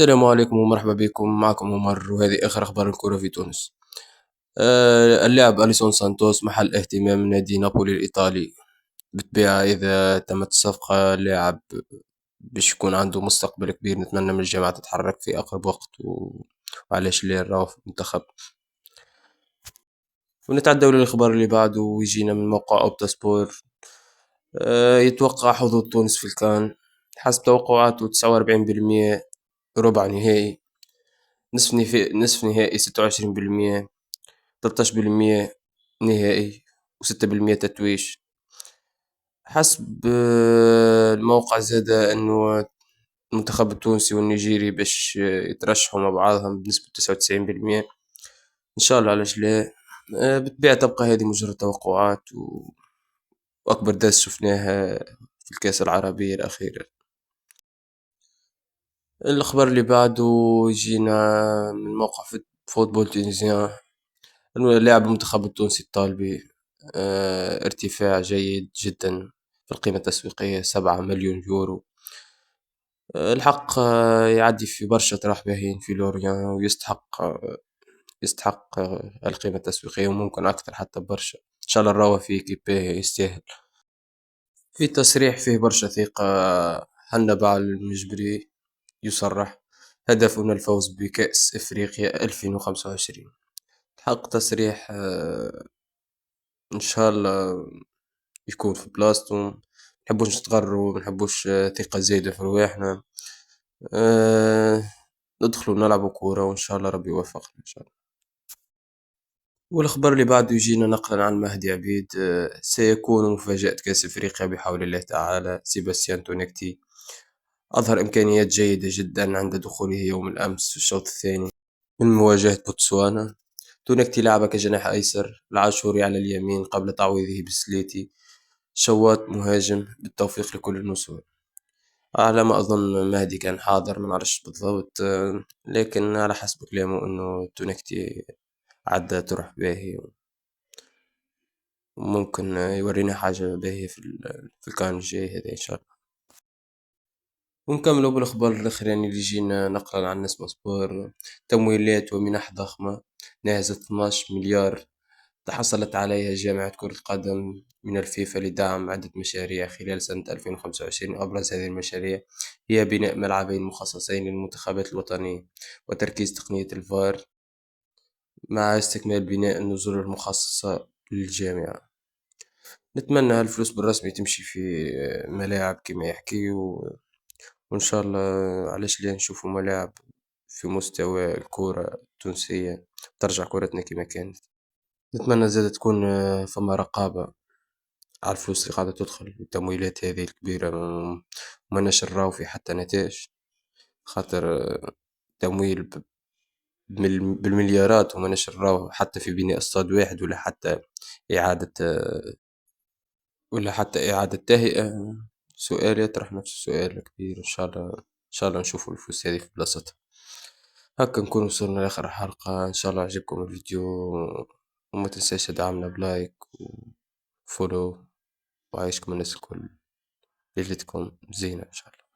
السلام عليكم ومرحبا بكم، معكم عمر وهذه آخر أخبار الكرة في تونس. اللاعب أليسون سانتوس محل اهتمام نادي نابولي الإيطالي. بالطبيعة إذا تمت الصفقة اللاعب باش يكون عنده مستقبل كبير، نتمنى من الجامعة تتحرك في أقرب وقت وعلاش لا نراهو في المنتخب. ونتعدوا للأخبار اللي بعده ويجينا من موقع أوبتا سبور. يتوقع حظوظ تونس في الكان حسب توقعاته 49% ربع نهائي، نصف نهائي 26%، 13% نهائي، و6% تتويج. حسب الموقع زاد انه المنتخب التونسي والنيجيري باش يترشحوا مع بعضهم بنسبة 99%. ان شاء الله علاش لا. بالطبيعة تبقى هذه مجرد توقعات واكبر داس شفناها في الكأس العربية الأخيرة. الأخبار اللي بعده يجينا من موقع فوتبول تونسيان. اللاعب المنتخب التونسي الطالبي ارتفاع جيد جدا في القيمة التسويقية 7 مليون يورو. الحق يعدي في برشا طرح باهين في لوريان ويستحق القيمة التسويقية وممكن أكثر حتى برشا. إن شاء الله نراوه في كيباه يستاهل. في تصريح فيه برشا ثقة. هنبع المجبري يصرح: هدفنا الفوز بكأس إفريقيا 2025. حق تصريح إن شاء الله يكون في بلاصتو. منحبوش نتغروا، منحبوش ثقة زايدة في رواحنا. أه ندخلوا نلعبوا كورة وإن شاء الله ربي يوفقنا إن شاء الله. والأخبار اللي بعده يجينا نقلا عن مهدي عبيد. سيكون مفاجأة كأس إفريقيا بحول الله تعالى. سيباستيان تونكتي أظهر إمكانيات جيدة جدا عند دخوله يوم الأمس في الشوط الثاني من مواجهة بوتسوانا. تونكتي لعب كجناح أيسر، العاشوري على اليمين قبل تعويضه بسليتي. شوات مهاجم، بالتوفيق لكل النسور. على ما أظن مهدي كان حاضر، ما نعرفش بالضبط. لكن على حسب كلامه إنه تونكتي عدى طرح باهي وممكن يورينا حاجة باهية في الكان الجاي هذا إن شاء الله. ونكملوا بالأخبار الأخراني اللي جينا نقلا عن نسمة سبور. تمويلات ومنح ضخمة ناهزة 12 مليار تحصلت عليها جامعة كرة القدم من الفيفا لدعم عدة مشاريع خلال سنة 2025. أبرز هذه المشاريع هي بناء ملعبين مخصصين للمنتخبات الوطنية وتركيز تقنية الفار مع استكمال بناء النظور المخصصة للجامعة. نتمنى هالفلوس بالرسمي تمشي في ملاعب كما يحكي وإن شاء الله علاش لا نشوفوا ملاعب في مستوى الكرة التونسية، ترجع كرتنا كما كانت. نتمنى زادة تكون فما رقابة على الفلوس اللي قاعدة تدخل التمويلات هذه الكبيرة. ما نشراو في حتى نتائج، خاطر تمويل بالمليارات وما نشراو حتى في بناء استاد واحد إعادة ولا حتى إعادة تهيئة. سؤال يطرح نفس السؤال الكبير. إن شاء الله إن شاء الله نشوفوا الفلوس هذه في بلاصتها. هكا نكون وصلنا لآخر الحلقة. إن شاء الله عجبكم الفيديو وما تنساش تدعمنا بلايك وفولو وعايشكم الناس الكل ليلتكم زينة إن شاء الله.